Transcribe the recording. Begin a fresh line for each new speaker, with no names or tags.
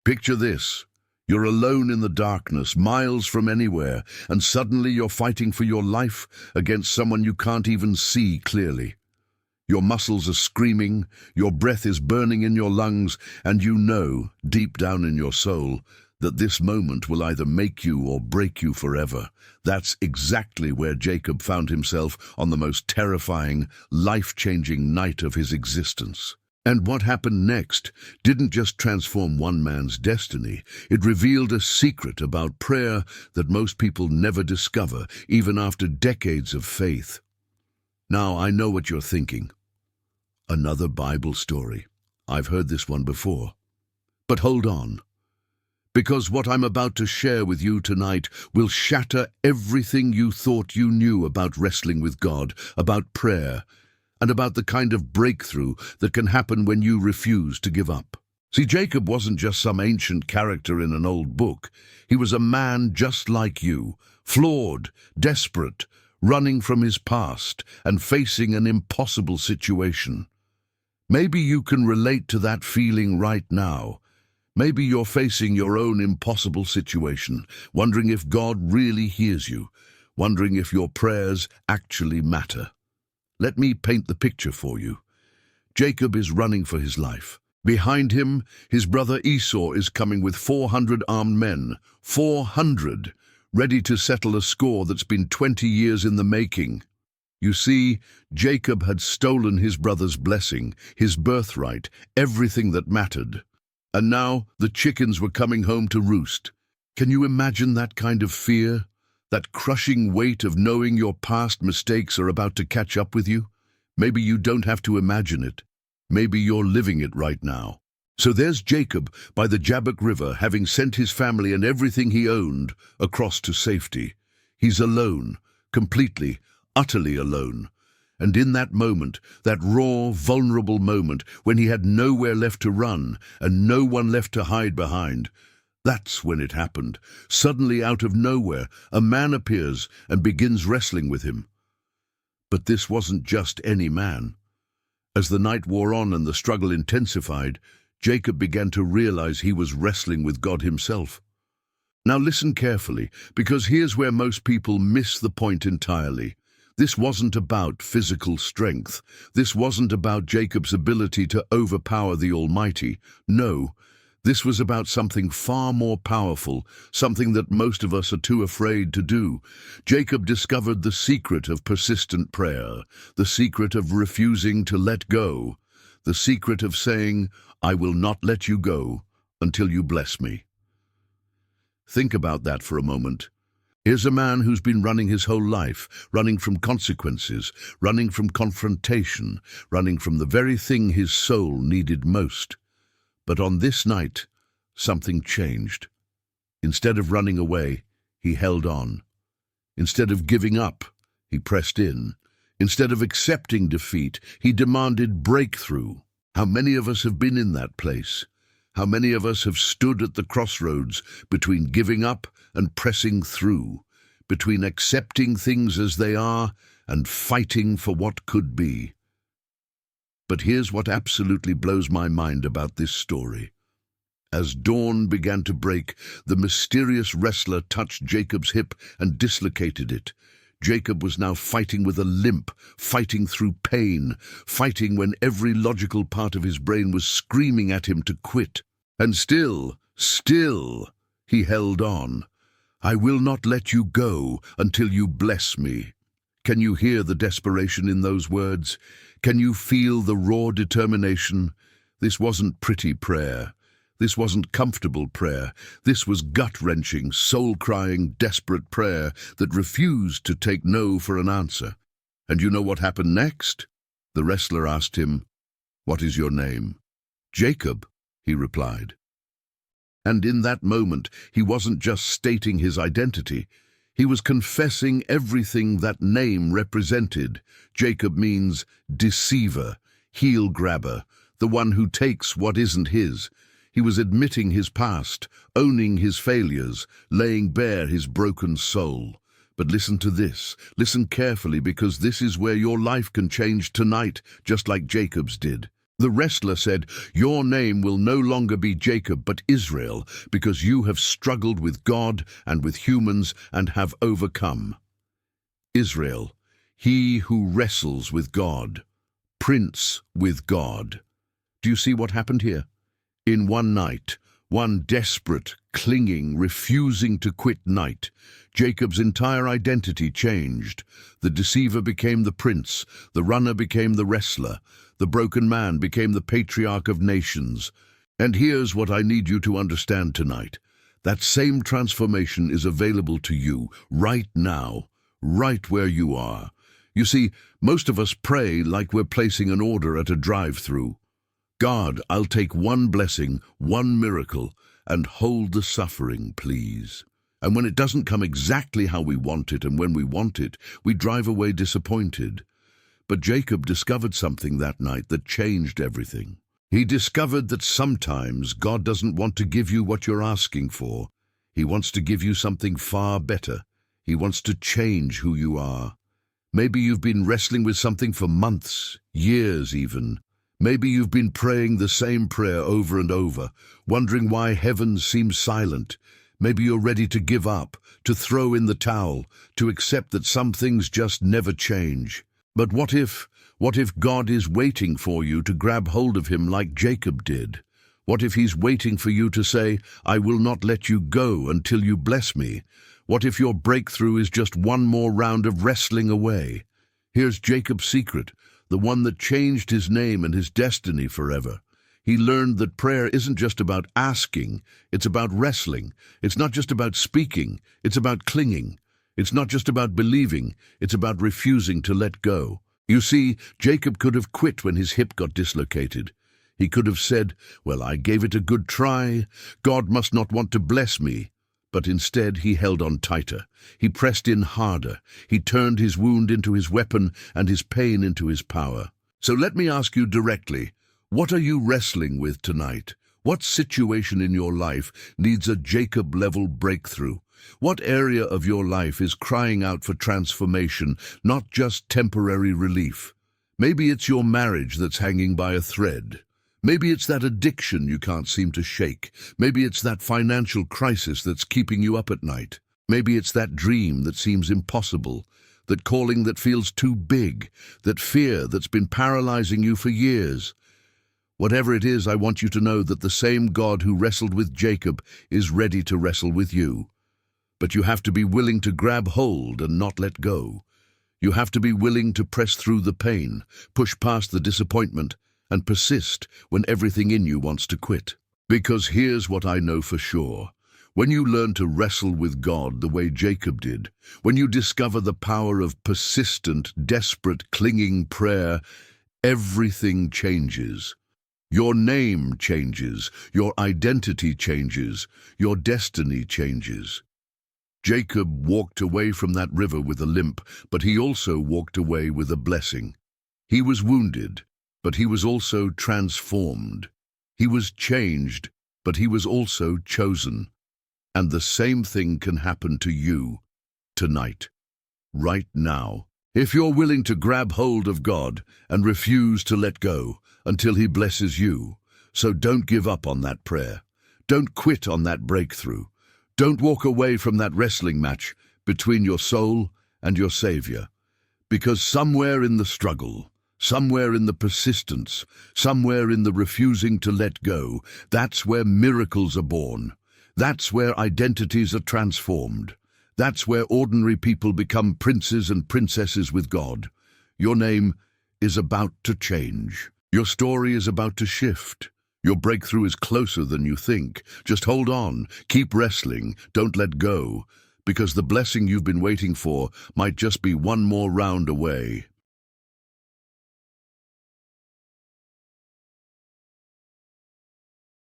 Picture this. You're alone in the darkness, miles from anywhere, and suddenly you're fighting for your life against someone you can't even see clearly. Your muscles are screaming, your breath is burning in your lungs, and you know, deep down in your soul, that this moment will either make you or break you forever. That's exactly where Jacob found himself on the most terrifying, life-changing night of his existence. And what happened next didn't just transform one man's destiny, it revealed a secret about prayer that most people never discover, even after decades of faith. Now, I know what you're thinking. Another Bible story. I've heard this one before. But hold on. Because what I'm about to share with you tonight will shatter everything you thought you knew about wrestling with God, about prayer, and about the kind of breakthrough that can happen when you refuse to give up. See, Jacob wasn't just some ancient character in an old book. He was a man just like you, flawed, desperate, running from his past and facing an impossible situation. Maybe you can relate to that feeling right now. Maybe you're facing your own impossible situation, wondering if God really hears you, wondering if your prayers actually matter. Let me paint the picture for you. Jacob is running for his life. Behind him, his brother Esau is coming with 400 armed men, 400, ready to settle a score that's been 20 years in the making. You see, Jacob had stolen his brother's blessing, his birthright, everything that mattered. And now the chickens were coming home to roost. Can you imagine that kind of fear? That crushing weight of knowing your past mistakes are about to catch up with you? Maybe you don't have to imagine it. Maybe you're living it right now. So there's Jacob by the Jabbok River, having sent his family and everything he owned across to safety. He's alone, completely, utterly alone. And in that moment, that raw, vulnerable moment, when he had nowhere left to run and no one left to hide behind, that's when it happened. Suddenly, out of nowhere, a man appears and begins wrestling with him. But this wasn't just any man. As the night wore on and the struggle intensified, Jacob began to realize he was wrestling with God himself. Now listen carefully, because here's where most people miss the point entirely. This wasn't about physical strength. This wasn't about Jacob's ability to overpower the Almighty. No, this was about something far more powerful, something that most of us are too afraid to do. Jacob discovered the secret of persistent prayer, the secret of refusing to let go, the secret of saying, "I will not let you go until you bless me." Think about that for a moment. Here's a man who's been running his whole life, running from consequences, running from confrontation, running from the very thing his soul needed most. But on this night, something changed. Instead of running away, he held on. Instead of giving up, he pressed in. Instead of accepting defeat, he demanded breakthrough. How many of us have been in that place? How many of us have stood at the crossroads between giving up and pressing through, between accepting things as they are and fighting for what could be? But here's what absolutely blows my mind about this story. As dawn began to break, the mysterious wrestler touched Jacob's hip and dislocated it. Jacob was now fighting with a limp, fighting through pain, fighting when every logical part of his brain was screaming at him to quit. And still, he held on. "I will not let you go until you bless me." Can you hear the desperation in those words? Can you feel the raw determination? This wasn't pretty prayer. This wasn't comfortable prayer. This was gut-wrenching, soul-crying, desperate prayer that refused to take no for an answer. And you know what happened next? The wrestler asked him, "What is your name?" "Jacob," he replied. And in that moment, he wasn't just stating his identity. He was confessing everything that name represented. Jacob means deceiver, heel-grabber, the one who takes what isn't his. He was admitting his past, owning his failures, laying bare his broken soul. But listen to this. Listen carefully, because this is where your life can change tonight, just like Jacob's did. The wrestler said, "Your name will no longer be Jacob, but Israel, because you have struggled with God and with humans and have overcome." Israel, he who wrestles with God, prince with God. Do you see what happened here? In one night, one desperate, clinging, refusing to quit night, Jacob's entire identity changed. The deceiver became the prince, the runner became the wrestler, the broken man became the patriarch of nations. And here's what I need you to understand tonight. That same transformation is available to you right now, right where you are. You see, most of us pray like we're placing an order at a drive-through. God, I'll take one blessing, one miracle, and hold the suffering, please. And when it doesn't come exactly how we want it, and when we want it, we drive away disappointed. But Jacob discovered something that night that changed everything. He discovered that sometimes God doesn't want to give you what you're asking for. He wants to give you something far better. He wants to change who you are. Maybe you've been wrestling with something for months, years even. Maybe you've been praying the same prayer over and over, wondering why heaven seems silent. Maybe you're ready to give up, to throw in the towel, to accept that some things just never change. But what if God is waiting for you to grab hold of him like Jacob did? What if he's waiting for you to say, "I will not let you go until you bless me"? What if your breakthrough is just one more round of wrestling away? Here's Jacob's secret, the one that changed his name and his destiny forever. He learned that prayer isn't just about asking, it's about wrestling. It's not just about speaking, it's about clinging. It's not just about believing, it's about refusing to let go. You see, Jacob could have quit when his hip got dislocated. He could have said, "Well, I gave it a good try. God must not want to bless me." But instead he held on tighter. He pressed in harder. He turned his wound into his weapon and his pain into his power. So let me ask you directly, what are you wrestling with tonight? What situation in your life needs a Jacob-level breakthrough? What area of your life is crying out for transformation, not just temporary relief? Maybe it's your marriage that's hanging by a thread. Maybe it's that addiction you can't seem to shake. Maybe it's that financial crisis that's keeping you up at night. Maybe it's that dream that seems impossible, that calling that feels too big, that fear that's been paralyzing you for years. Whatever it is, I want you to know that the same God who wrestled with Jacob is ready to wrestle with you. But you have to be willing to grab hold and not let go. You have to be willing to press through the pain, push past the disappointment, and persist when everything in you wants to quit. Because here's what I know for sure. When you learn to wrestle with God the way Jacob did, when you discover the power of persistent, desperate, clinging prayer, everything changes. Your name changes, your identity changes, your destiny changes. Jacob walked away from that river with a limp, but he also walked away with a blessing. He was wounded, but he was also transformed. He was changed, but he was also chosen. And the same thing can happen to you tonight, right now. If you're willing to grab hold of God and refuse to let go until he blesses you. So don't give up on that prayer. Don't quit on that breakthrough. Don't walk away from that wrestling match between your soul and your Savior. Because somewhere in the struggle, somewhere in the persistence, somewhere in the refusing to let go, that's where miracles are born. That's where identities are transformed. That's where ordinary people become princes and princesses with God. Your name is about to change. Your story is about to shift. Your breakthrough is closer than you think. Just hold on, keep wrestling, don't let go, because the blessing you've been waiting for might just be one more round away.